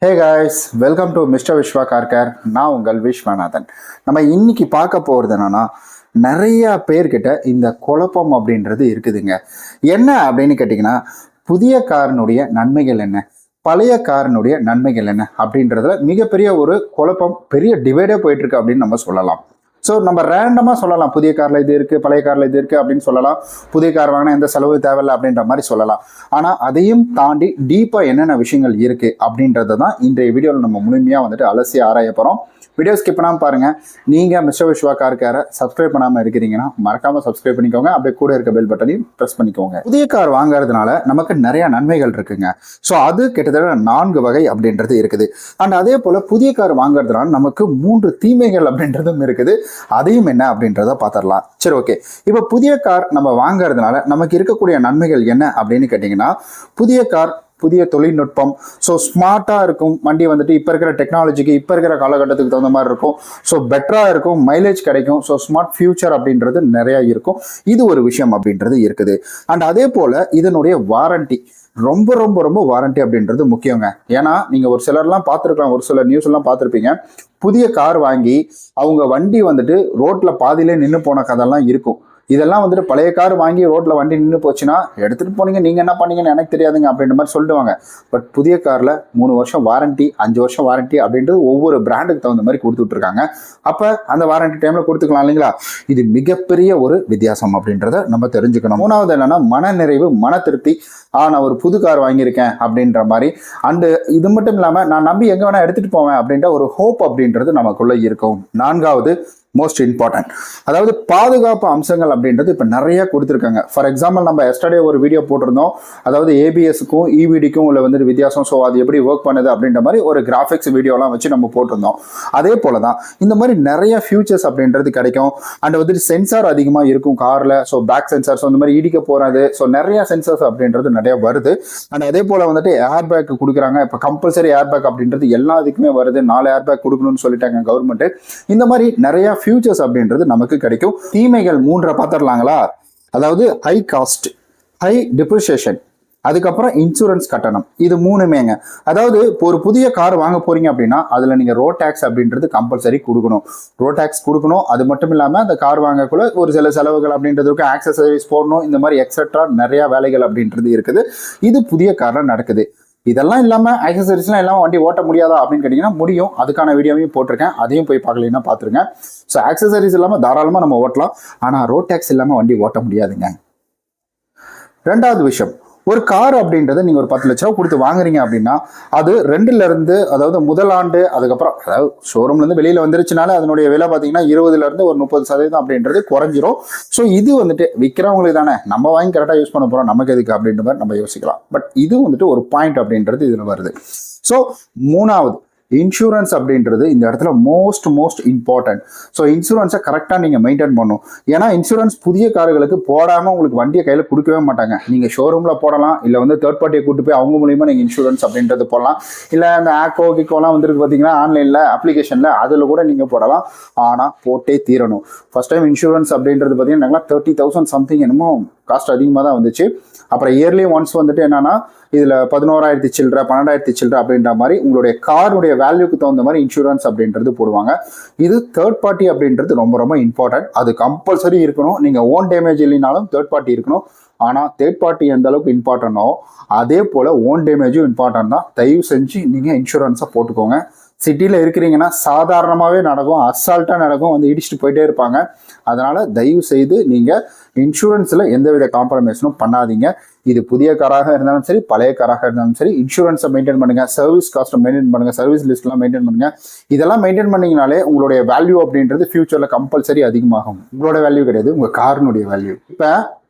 Hey guys, welcome to mister Viswa car care. நான் உங்கள் விஸ்வநாதன். நம்ம இன்னைக்கு பார்க்க போகிறது என்னன்னா, நிறைய பேர்கிட்ட இந்த குழப்பம் அப்படின்றது இருக்குதுங்க. என்ன அப்படின்னு கேட்டிங்கன்னா, புதிய காரினுடைய நன்மைகள் என்ன, பழைய காரினுடைய நன்மைகள் என்ன அப்படின்றதுல மிகப்பெரிய ஒரு குழப்பம், பெரிய டிவைடே போயிட்டு இருக்கு அப்படின்னு நம்ம சொல்லலாம். ஸோ நம்ம ரேண்டமாக சொல்லலாம், புதிய காரில் இது இருக்குது, பழைய காரில் இது இருக்குது அப்படின்னு சொல்லலாம். புதிய கார் வாங்கினா எந்த செலவு தேவையில்லை அப்படின்ற மாதிரி சொல்லலாம். ஆனால் அதையும் தாண்டி டீப்பாக என்னென்ன விஷயங்கள் இருக்குது அப்படின்றத தான் இன்றைய வீடியோவில் நம்ம முழுமையாக வந்துட்டு அலசி ஆராய போகிறோம். வீடியோ ஸ்கிப் பண்ணாமல் பாருங்கள். நீங்கள் மிஸ்டர் விஸ்வா கார் கேரை சப்ஸ்கிரைப் பண்ணாமல் இருக்கிறீங்கன்னா மறக்காமல் சப்ஸ்கிரைப் பண்ணிக்கோங்க. அப்படியே கூட இருக்க பெல் பட்டனையும் ப்ரெஸ் பண்ணிக்கோங்க. புதிய கார் வாங்குறதுனால நமக்கு நிறைய நன்மைகள் இருக்குங்க. ஸோ அது கிட்டத்தட்ட 4 வகை அப்படின்றது இருக்குது. அண்ட் அதே போல் புதிய கார் வாங்குறதுனால நமக்கு 3 தீமைகள் அப்படின்றதும் இருக்குது. அதையும் என்ன அப்படின்றத பார்த்துடலாம். சரி, ஓகே. இப்போ புதிய கார் நம்ம வாங்குறதுனால நமக்கு இருக்கக்கூடிய நன்மைகள் என்ன அப்படின்னு கேட்டிங்கன்னா, புதிய கார் புதிய தொழில்நுட்பம், ஸோ ஸ்மார்ட்டாக இருக்கும் வண்டி வந்துட்டு. இப்போ இருக்கிற டெக்னாலஜிக்கு, இப்போ இருக்கிற காலகட்டத்துக்கு தகுந்த மாதிரி இருக்கும். ஸோ பெட்டராக இருக்கும், மைலேஜ் கிடைக்கும். ஸோ ஸ்மார்ட் ஃபியூச்சர் அப்படின்றது நிறையா இருக்கும். இது ஒரு விஷயம் அப்படின்றது இருக்குது. அண்ட் அதே போல் இதனுடைய வாரண்டி, ரொம்ப ரொம்ப ரொம்ப வாரண்டி அப்படின்றது முக்கியங்க. ஏன்னா நீங்கள் ஒரு சிலர்லாம் பார்த்துருக்கலாம், ஒரு சில நியூஸ் எல்லாம் பார்த்துருப்பீங்க. புதிய கார் வாங்கி அவங்க வண்டி வந்துட்டு ரோட்டில் பாதியிலே நின்று போன கதெல்லாம் இருக்கும். இதெல்லாம் வந்துட்டு பழைய கார் வாங்கி ரோட்டில் வண்டி நின்று போச்சுன்னா, எடுத்துகிட்டு போனீங்க, நீங்கள் என்ன பண்ணீங்கன்னு எனக்கு தெரியாதுங்க அப்படின்ற மாதிரி சொல்லிடுவாங்க. பட் புதிய காரில் 3 வருஷம் வாரண்டி, 5 வருஷம் வாரண்டி அப்படின்றது ஒவ்வொரு பிராண்டுக்கு தகுந்த மாதிரி கொடுத்துட்ருக்காங்க. அப்போ அந்த வாரண்டி டைமில் கொடுத்துக்கலாம் இல்லைங்களா? இது மிகப்பெரிய ஒரு வித்தியாசம் அப்படின்றத நம்ம தெரிஞ்சுக்கணும். 3வது என்னன்னா, மன நிறைவு, மன திருப்தி. நான் ஒரு புது கார் வாங்கியிருக்கேன் அப்படின்ற மாதிரி. அண்டு இது மட்டும் இல்லாமல் நான் நம்பி எங்கே வேணால் எடுத்துகிட்டு போவேன் அப்படின்ற ஒரு ஹோப் அப்படின்றது நமக்குள்ளே இருக்கும். 4வது மோஸ்ட் இம்பார்ட்டன்ட், அதாவது பாதுகாப்பு அம்சங்கள் அப்படின்றது இப்போ நிறைய கொடுத்துருக்காங்க. ஃபார் எக்ஸாம்பிள், நம்ம எஸ்டர்டே ஒரு வீடியோ போட்டிருந்தோம், அதாவது ஏபிஎஸ்க்கும் இவிடிக்கும் உள்ள வந்துட்டு வித்தியாசம், ஸோ அது எப்படி ஒர்க் பண்ணுது அப்படின்ற மாதிரி ஒரு கிராஃபிக்ஸ் வீடியோலாம் வச்சு நம்ம போட்டிருந்தோம். அதே போல தான் இந்த மாதிரி நிறைய ஃபியூச்சர்ஸ் அப்படின்றது கிடைக்கும். அண்ட் வந்துட்டு சென்சார் அதிகமாக இருக்கும் காரில். ஸோ பேக் சென்சார், ஸோ இந்த மாதிரி இடிக்க போகிறது, ஸோ நிறைய சென்சார்ஸ் அப்படின்றது நிறைய வருது. அண்ட் அதே போல் வந்துட்டு ஏர் பேக் கொடுக்குறாங்க. இப்போ கம்பல்சரி ஏர் பேக் அப்படின்றது எல்லா இதுக்குமே வருது. 4 ஏர் பேக் கொடுக்கணும்னு சொல்லிட்டாங்க கவர்மெண்ட். இந்த மாதிரி நிறைய ஃபியூச்சர்ஸ் அப்படின்றது நமக்கு கிடைக்கும். தீமைகள் 3 பார்த்துடலாங்களா? அதாவது ஹை காஸ்ட், ஹை டிப்ரிசியேஷன், அதுக்கப்புறம் இன்சூரன்ஸ் கட்டணம். இது 3மேங்க. அதாவது ஒரு புதிய கார் வாங்க போறீங்க அப்படின்னா அதில் நீங்கள் ரோட் டேக்ஸ் அப்படின்றது கம்பல்சரி கொடுக்கணும். ரோட் டேக்ஸ் கொடுக்கணும். அது மட்டும் இல்லாமல் அந்த கார் வாங்கக்குள்ள ஒரு சில செலவுகள் அப்படின்றதுக்கு ஆக்சசரிஸ் போடணும். இந்த மாதிரி எக்ஸட்ரா நிறைய வேலைகள் அப்படின்றது இருக்குது. இது புதிய காரில் நடக்குது. இதெல்லாம் இல்லாமல் ஆக்சசரிஸ்லாம் இல்லாமல் வண்டி ஓட்ட முடியாதா அப்படின்னு கேட்டிங்கன்னா முடியும். அதுக்கான வீடியோவையும் போட்டிருக்கேன், அதையும் போய் பார்க்கலன்னா பார்த்துருங்க. ஸோ ஆக்சசரிஸ் இல்லாமல் தாராளமாக நம்ம ஓட்டலாம். ஆனால் ரோட் டேக்ஸ் இல்லாமல் வண்டி ஓட்ட முடியாதுங்க. 2வது விஷயம், ஒரு கார் அப்படின்றத நீங்கள் ஒரு 10 லட்ச ரூபா கொடுத்து வாங்குறீங்க அப்படின்னா அது 2லேருந்து, அதாவது முதல் ஆண்டு, அதுக்கப்புறம் அதாவது ஷோரூம்லேருந்து வெளியில் வந்துருச்சுனால அதனுடைய விலை பார்த்தீங்கன்னா 20லேருந்து ஒரு 30% அப்படின்றது குறைஞ்சிரும். ஸோ இது வந்துட்டு விற்கிறவங்களுக்கு தானே, நம்ம வாங்கி கரெக்டாக யூஸ் பண்ண போகிறோம், நமக்கு எதுக்கு அப்படின்ற மாதிரி நம்ம யோசிக்கலாம். பட் இது வந்துட்டு ஒரு பாயிண்ட் அப்படின்றது இதில் வருது. ஸோ 3வது இன்சூரன்ஸ் அப்படின்றது இந்த இடத்துல மோஸ்ட் இம்பார்ட்டன்ட். ஸோ இன்சூரன்ஸை கரெக்டாக நீங்கள் மெயின்டைன் பண்ணணும். ஏன்னா இன்சூரன்ஸ் புதிய கார்களுக்கு போடாமல் உங்களுக்கு வண்டியை கையில் கொடுக்கவே மாட்டாங்க. நீங்கள் ஷோரூமில் போடலாம், இல்லை வந்து தேர்ட் பார்ட்டியை கூட்டு போய் அவங்க மூலியமாக நீங்கள் இன்சூரன்ஸ் அப்படின்றது போடலாம். இல்லை அந்த ஆக்கோலாம் வந்துருக்கு பார்த்தீங்கன்னா ஆன்லைனில் அப்ளிகேஷனில், அதில் கூட நீங்கள் போடலாம். ஆனால் போட்டே தீரணும். ஃபர்ஸ்ட் டைம் இன்சூரன்ஸ் அப்படின்றது பார்த்தீங்கன்னா 30,000 சம்திங் என்னமோ காஸ்ட் அதிகமாக தான் வந்துச்சு. அப்புறம் இயர்லி ஒன்ஸ் வந்துட்டு என்னன்னா இதில் 11,000 சில்லற, 12,000 சில்லற அப்படின்ற மாதிரி உங்களுடைய காருடைய வேல்யூக்கு தகுந்த மாதிரி இன்சூரன்ஸ் அப்படின்றது போடுவாங்க. இது தேர்ட் பார்ட்டி அப்படின்றது ரொம்ப ரொம்ப இம்பார்ட்டன்ட். அது கம்பல்சரி இருக்கணும். நீங்கள் ஓன் டேமேஜ் இல்லைனாலும் தேர்ட் பார்ட்டி இருக்கணும். ஆனால் தேர்ட் பார்ட்டி எந்த அளவுக்கு இம்பார்ட்டனோ அதே போல் ஓன் டேமேஜும் இம்பார்ட்டன்ட் தான். தயவு செஞ்சு நீங்கள் இன்சூரன்ஸை போட்டுக்கோங்க. சிட்டியில் இருக்கிறீங்கன்னா சாதாரணமாகவே நடக்கும், அசால்ட்டாக நடக்கும், வந்து இடிச்சுட்டு போயிட்டே இருப்பாங்க. அதனால் தயவு செய்து நீங்கள் இன்சூரன்ஸில் எந்தவித காம்ப்ரமைஸும் பண்ணாதீங்க. இது புதிய காராக இருந்தாலும் சரி, பழைய காராக இருந்தாலும் சரி, இன்சூரன்ஸை மெயின்டைன் பண்ணுங்கள். சர்வீஸ் காஸ்ட்டை மெயின்டைன் பண்ணுங்கள். சர்வீஸ் லிஸ்ட்லாம் மெயின்டைன் பண்ணுங்கள். இதெல்லாம் மெயின்டைன் பண்ணிங்கனாலே உங்களுடைய வேல்யூ அப்படின்றது ஃபியூச்சரில் கம்பல்சரி அதிகமாகும். உங்களோட வேல்யூ கிடையாது, உங்கள் காரினுடைய வேல்யூ. இப்போ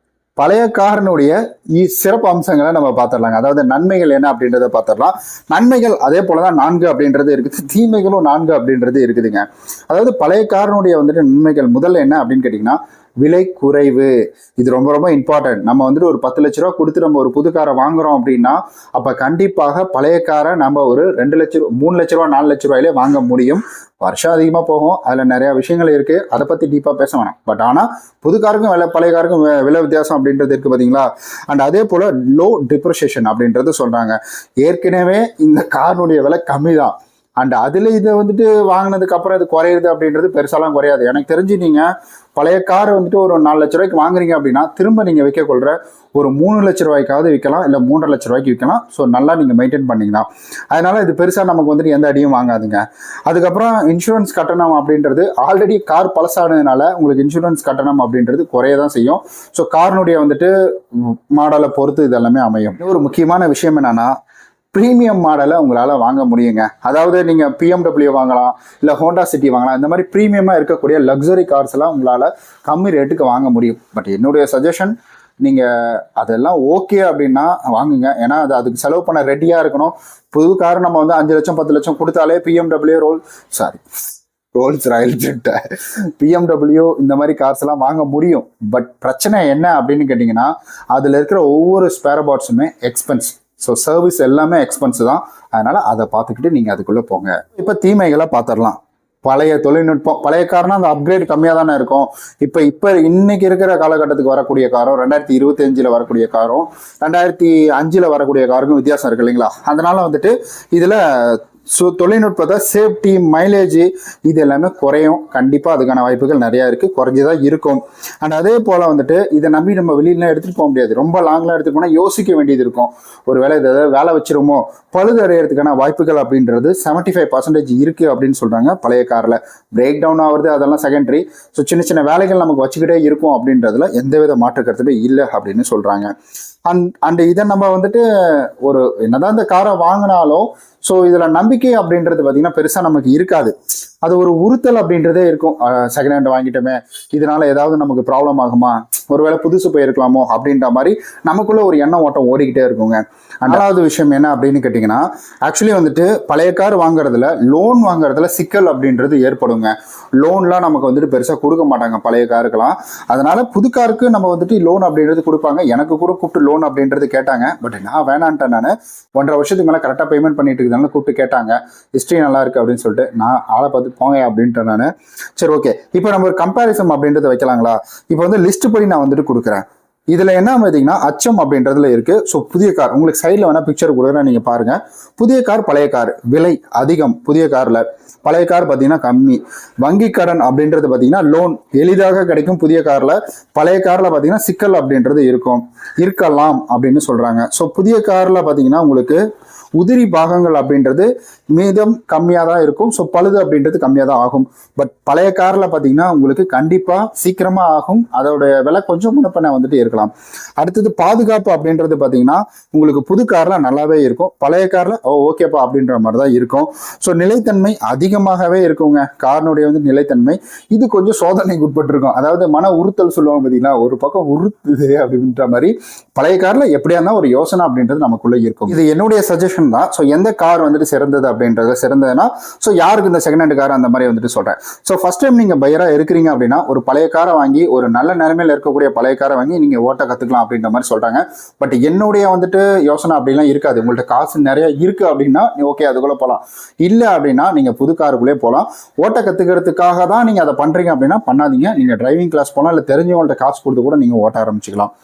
பழைய காரினுடைய சிறப்பு அம்சங்களை நம்ம பார்த்துடலாங்க. அதாவது நன்மைகள் என்ன அப்படின்றத பார்த்துடலாம். நன்மைகள் அதே போல தான் 4 அப்படின்றது இருக்குது, தீமைகளும் 4 அப்படின்றது இருக்குதுங்க. அதாவது பழைய காரினுடைய வந்துட்டு நன்மைகள் முதல்ல என்ன அப்படின்னு கேட்டிங்கன்னா, விலை குறைவு. இது ரொம்ப ரொம்ப இம்பார்ட்டன்ட். நம்ம வந்துட்டு ஒரு 10 லட்ச ரூபா கொடுத்து நம்ம ஒரு புது காரை வாங்குறோம் அப்படின்னா அப்போ கண்டிப்பாக பழைய காரை நம்ம ஒரு 2 லட்ச ரூபா 3 லட்ச ரூபா 4 லட்ச ரூபாயிலே வாங்க முடியும். வருஷம் அதிகமாக போகும், அதில் நிறையா விஷயங்கள் இருக்குது, அதை பற்றி டீப்பாக பேச வேணாம். பட் ஆனால் புது காருக்கும் விலை பழைய காருக்கும் விலை வித்தியாசம் அப்படின்றது இருக்குது பார்த்தீங்களா. அண்ட் அதே போல் லோ டிப்ரிசியேஷன் அப்படின்றது சொல்கிறாங்க. ஏற்கனவே இந்த காரினுடைய விலை கம்மி தான். அண்ட் அதில் இதை வந்துட்டு வாங்கினதுக்கு அப்புறம் இது குறையுது அப்படின்றது பெருசாலாம் குறையாது. எனக்கு தெரிஞ்சு நீங்கள் பழைய கார் வந்துட்டு ஒரு 4 லட்ச ரூபாய்க்கு வாங்குறீங்க அப்படின்னா திரும்ப நீங்கள் விற்க கொள்கிற ஒரு 3 லட்ச ரூபாய்க்காவது விற்கலாம், இல்லை 3.5 லட்ச ரூபாய்க்கு விற்கலாம். ஸோ நல்லா நீங்கள் மெயின்டைன் பண்ணிங்கன்னா அதனால இது பெருசாக நமக்கு வந்துட்டு எந்த அடியும் வாங்காதுங்க. அதுக்கப்புறம் இன்சூரன்ஸ் கட்டணம் அப்படின்றது ஆல்ரெடி கார் பழசானதுனால உங்களுக்கு இன்சூரன்ஸ் கட்டணம் அப்படின்றது குறைய தான் செய்யும். ஸோ காரினுடைய வந்துட்டு மாடலை பொறுத்து இது எல்லாமே அமையும். ஒரு முக்கியமான விஷயம் என்னன்னா, ப்ரீமியம் மாடலை உங்களால் வாங்க முடியுங்க. அதாவது நீங்கள் பிஎம்டபிள்யூ வாங்கலாம், இல்லை ஹோண்டா சிட்டி வாங்கலாம். இந்த மாதிரி ப்ரீமியமாக இருக்கக்கூடிய லக்ஸரி கார்ஸ் எல்லாம் உங்களால் கம்மி ரேட்டுக்கு வாங்க முடியும். பட் என்னுடைய சஜஷன், நீங்கள் அதெல்லாம் ஓகே அப்படின்னா வாங்குங்க. ஏன்னா அதுக்கு செலவு பண்ண ரெடியாக இருக்கணும். புது கார் நம்ம வந்து 5 லட்சம் 10 லட்சம் கொடுத்தாலே பிஎம்டபிள்யூ ரோல்ஸ் ராயல் பிஎம்டபிள்யூ இந்த மாதிரி கார்ஸ் எல்லாம் வாங்க முடியும். பட் பிரச்சனை என்ன அப்படின்னு கேட்டிங்கன்னா, அதில் இருக்கிற ஒவ்வொரு ஸ்பேர் பார்ட்ஸுமே எக்ஸ்பென்ஸ். ஸோ சர்வீஸ் எல்லாமே எக்ஸ்பென்ஸ் தான். அதனால் அதை பார்த்துக்கிட்டு நீங்கள் அதுக்குள்ளே போங்க. இப்போ தீமைகளை பார்த்துடலாம். பழைய தொழில்நுட்பம், பழைய கார்னா அந்த அப்கிரேட் கம்மியாக தானே இருக்கும். இப்போ இன்னைக்கு இருக்கிற காலகட்டத்துக்கு வரக்கூடிய காரும் 2025 வரக்கூடிய காரும் 2005 வரக்கூடிய காருக்கும் வித்தியாசம் இருக்கு இல்லைங்களா. அதனால வந்துட்டு இதில் தொழில்நுட்பத்தை சேஃப்டி மைலேஜ் இது எல்லாமே குறையும். கண்டிப்பாக அதுக்கான வாய்ப்புகள் நிறையா இருக்குது, குறைஞ்சிதான் இருக்கும். அண்ட் அதே போல் வந்துட்டு இதை நம்பி நம்ம வெளியிலாம் எடுத்துகிட்டு போக முடியாது. ரொம்ப லாங்லாம் எடுத்துகிட்டு போனால் யோசிக்க வேண்டியது இருக்கும். ஒரு வேலை இதை வேலை வச்சிருமோ பழுது அடையிறதுக்கான வாய்ப்புகள் அப்படின்றது 75% இருக்குது அப்படின்னு சொல்கிறாங்க. பழைய காரில் பிரேக் டவுன் ஆகுறது அதெல்லாம் செகண்டரி. ஸோ சின்ன சின்ன வேலைகள் நமக்கு வச்சுக்கிட்டே இருக்கும் அப்படின்றதுல எந்தவித மாற்று கருத்துமே இல்லை அப்படின்னு சொல்கிறாங்க. அண்ட் இதை நம்ம வந்துட்டு ஒரு என்னதான் இந்த காரை வாங்கினாலும் ஸோ இதில் நம்பிக்கை அப்படின்றது பார்த்தீங்கன்னா பெருசாக நமக்கு இருக்காது. அது ஒரு உறுத்தல் அப்படின்றதே இருக்கும். செகண்ட் ஹேண்ட் வாங்கிட்டோமே, இதனால ஏதாவது நமக்கு ப்ராப்ளம் ஆகுமா, ஒருவேளை புதுசு போயிருக்கலாமோ அப்படின்ற மாதிரி நமக்குள்ள ஒரு எண்ணம் ஓட்டம் ஓடிக்கிட்டே இருக்குங்க. ரெண்டாவது விஷயம் என்ன அப்படின்னு கேட்டிங்கன்னா, ஆக்சுவலி வந்துட்டு பழைய கார் வாங்குறதுல லோன் வாங்குறதுல சிக்கல் அப்படின்றது ஏற்படுங்க. லோன்லாம் நமக்கு வந்துட்டு பெருசாக கொடுக்க மாட்டாங்க பழைய காருக்கெல்லாம். அதனால புது காருக்கு நம்ம வந்துட்டு லோன் அப்படின்றது கொடுப்பாங்க. எனக்கு கூட கூப்பிட்டு லோன் அப்படின்றது கேட்டாங்க. பட் நான் வேணான்ட்டேன். நான் 1.5 வருஷத்துக்கு மேலே கரெக்டாக பேமெண்ட் பண்ணிட்டு இருந்தாலும் கூப்பிட்டு கேட்டாங்க, ஹிஸ்ட்ரி நல்லா இருக்கு அப்படின்னு சொல்லிட்டு. நான் ஆளை பார்த்து போங்க அப்படின்ட்டு நான் சரி ஓகே இப்போ நம்ம ஒரு கம்பேரிசன் அப்படின்றத வைக்கலாங்களா. இப்போ வந்து லிஸ்ட் படி நான் வந்துட்டு கொடுக்குறேன். இதுல என்ன பார்த்தீங்கன்னா அச்சம் அப்படின்றதுல இருக்கு. ஸோ புதிய கார் உங்களுக்கு சைடில் வேணா பிக்சர் கொடுக்குறேன், நீங்க பாருங்க. புதிய கார் பழைய கார் விலை அதிகம். புதிய கார்ல பழைய கார் பார்த்தீங்கன்னா கம்மி. வங்கி கடன் அப்படின்றது பார்த்தீங்கன்னா லோன் எளிதாக கிடைக்கும் புதிய கார்ல. பழைய கார்ல பார்த்தீங்கன்னா சிக்கல் அப்படின்றது இருக்கலாம் அப்படின்னு சொல்றாங்க. ஸோ புதிய கார்ல பார்த்தீங்கன்னா உங்களுக்கு உதிரி பாகங்கள் அப்படின்றது மீதம் கம்மியாக தான் இருக்கும். ஸோ பழுது அப்படின்றது கம்மியாக தான் ஆகும். பட் பழைய காரில் பார்த்தீங்கன்னா உங்களுக்கு கண்டிப்பாக சீக்கிரமாக ஆகும். அதோட விலை கொஞ்சம் முன்னப்பண்ண வந்துட்டு இருக்கலாம். அடுத்தது பாதுகாப்பு அப்படின்றது பார்த்தீங்கன்னா உங்களுக்கு புது காரில் நல்லாவே இருக்கும். பழைய காரில் ஓகேப்பா அப்படின்ற மாதிரி தான் இருக்கும். ஸோ நிலைத்தன்மை அதிகமாகவே இருக்குங்க. காரினுடைய வந்து நிலைத்தன்மை இது கொஞ்சம் சோதனைக்கு உட்பட்டிருக்கும். அதாவது மன உறுத்தல் சொல்லுவாங்க பார்த்தீங்களா, ஒரு பக்கம் உறுத்துது அப்படின்ற மாதிரி பழைய காரில் எப்படியா இருந்தால் ஒரு யோசனை அப்படின்றது நமக்குள்ளே இருக்கும். இது என்னுடைய சஜஷன் தான். ஸோ எந்த கார் வந்துட்டு சிறந்தது அப்படின்றது சிறந்ததுன்னா ஸோ யாருக்கு இந்த செகண்ட் ஹேண்ட் கார் அந்த மாதிரி வந்துட்டு சொல்கிறேன். ஸோ ஃபர்ஸ்ட் டைம் நீங்கள் பையராக இருக்கிறீங்க அப்படின்னா ஒரு பழைய காரை வாங்கி ஒரு நல்ல நிலைமையில் இருக்கக்கூடிய பழைய காரை வாங்கி நீங்கள் ஓட்ட கற்றுக்கலாம் அப்படின்ற மாதிரி சொல்கிறாங்க. பட் என்னுடைய வந்துட்டு யோசனை அப்படிலாம் இருக்காது. உங்கள்கிட்ட காசு நிறைய இருக்குது அப்படின்னா ஓகே அதுக்குள்ளே போகலாம். இல்லை அப்படின்னா நீங்கள் புது காருக்குள்ளே போகலாம். ஓட்ட கற்றுக்கிறதுக்காக தான் நீங்கள் அதை பண்ணுறீங்க அப்படின்னா பண்ணாதீங்க. நீங்கள் டிரைவிங் கிளாஸ் போகலாம், இல்லை தெரிஞ்சவங்கள்ட்ட காசு கொடுத்து கூட நீங்கள் ஓட்ட ஆரம்பிச்சிக்கலாம்.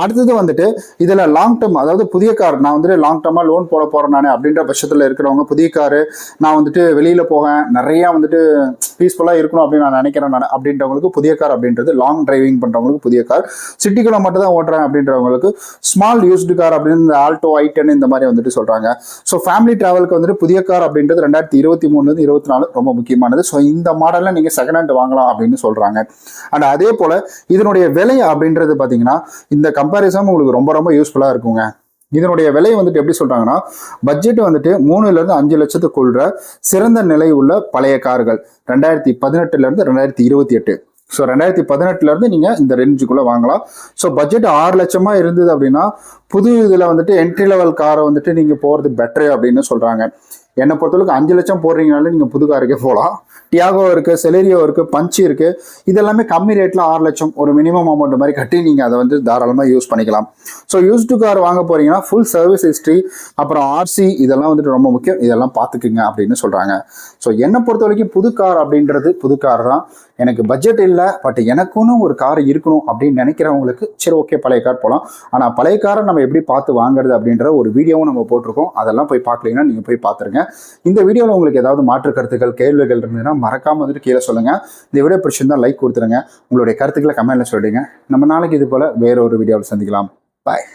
அடுத்தது வந்துட்டு இதில் லாங் டேர்ம், அதாவது புதிய கார் நான் வந்துட்டு லாங் டேர்மாக லோன் போட போகிறேன் நான் அப்படின்ற பட்சத்தில் இருக்கிறவங்க, புதிய காரு நான் வந்துட்டு வெளியில் போவேன் நிறையா வந்துட்டு பீஸ்ஃபுல்லாக இருக்கணும் அப்படின்னு நான் நினைக்கிறேன் நான் அப்படின்றவங்களுக்கு புதிய கார் அப்படின்றது, லாங் டிரைவிங் பண்ணுறவங்களுக்கு புதிய கார், சிட்டிக்குள்ளே மட்டும் தான் ஓட்டுறேன் அப்படின்றவங்களுக்கு ஸ்மால் யூஸ்டு கார் அப்படின்னு இந்த ஆல்டோ i10 இந்த மாதிரி வந்துட்டு சொல்கிறாங்க. ஸோ ஃபேமிலி ட்ராவலுக்கு வந்துட்டு புதிய கார் அப்படின்றது 2023 24 ரொம்ப முக்கியமானது. ஸோ இந்த மாடலில் நீங்கள் செகண்ட் ஹேண்ட் வாங்கலாம் அப்படின்னு சொல்கிறாங்க. அண்ட் அதே போல் இதனுடைய விலை அப்படின்றது பார்த்தீங்கன்னா இந்த கம்பேரிசன் உங்களுக்கு ரொம்ப ரொம்ப யூஸ்ஃபுல்லாக இருக்குங்க. இதனுடைய விலை வந்துட்டு எப்படி சொல்றாங்கன்னா, பட்ஜெட் வந்துட்டு 3-5 லட்சத்துக்குள்ள சிறந்த நிலை உள்ள பழைய கார்கள் 2018 2028. ஸோ 2018 நீங்க இந்த ரேஞ்சுக்குள்ள வாங்கலாம். ஸோ பட்ஜெட் 6 லட்சமா இருந்தது அப்படின்னா புது இதுல வந்துட்டு என்ட்ரி லெவல் காரை வந்துட்டு நீங்க போறது பெட்டர் அப்படின்னு சொல்றாங்க. என்னை பொறுத்தளவுக்கு 5 லட்சம் போடுறீங்கனாலே நீங்கள் புது காருக்கே போகலாம். டியாகோ இருக்குது, செலேரியோ இருக்குது, பஞ்சு இருக்குது. இதெல்லாமே கம்மி ரேட்டில் 6 லட்சம் ஒரு மினிமம் அமௌண்ட் மாதிரி கட்டி நீங்கள் அதை வந்து தாராளமாக யூஸ் பண்ணிக்கலாம். ஸோ யூஸ்டு கார் வாங்க போகிறீங்கன்னா ஃபுல் சர்வீஸ் ஹிஸ்ட்ரி, அப்புறம் ஆர்சி, இதெல்லாம் வந்துட்டு ரொம்ப முக்கியம். இதெல்லாம் பார்த்துக்குங்க அப்படின்னு சொல்கிறாங்க. ஸோ என்னை பொறுத்த வரைக்கும் புது கார் அப்படின்றது புது கார் தான். எனக்கு பட்ஜெட் இல்லை, பட் எனக்குன்னு ஒரு கார் இருக்கணும் அப்படின்னு நினைக்கிறவங்களுக்கு சரி ஓகே பழைய கார் போகலாம். ஆனால் பழைய காரை நம்ம எப்படி பார்த்து வாங்குறது அப்படின்ற ஒரு வீடியோவும் நம்ம போட்டிருக்கோம். அதெல்லாம் போய் பார்க்கலீங்கன்னா நீங்கள் போய் பார்த்துருங்க. இந்த வீடியோவில் உங்களுக்கு ஏதாவது மாற்று கருத்துக்கள், கேள்விகள் இருந்ததுன்னா மறக்காமல் வந்துட்டு கீழே சொல்லுங்கள். இந்த வீடியோ பிடிச்சிருந்தா லைக் கொடுத்துருங்க. உங்களுடைய கருத்துக்களை கமெண்ட்டில் சொல்லிடுங்க. நம்ம நாளைக்கு இது போல் வேற ஒரு வீடியோவில் சந்திக்கலாம். பாய்.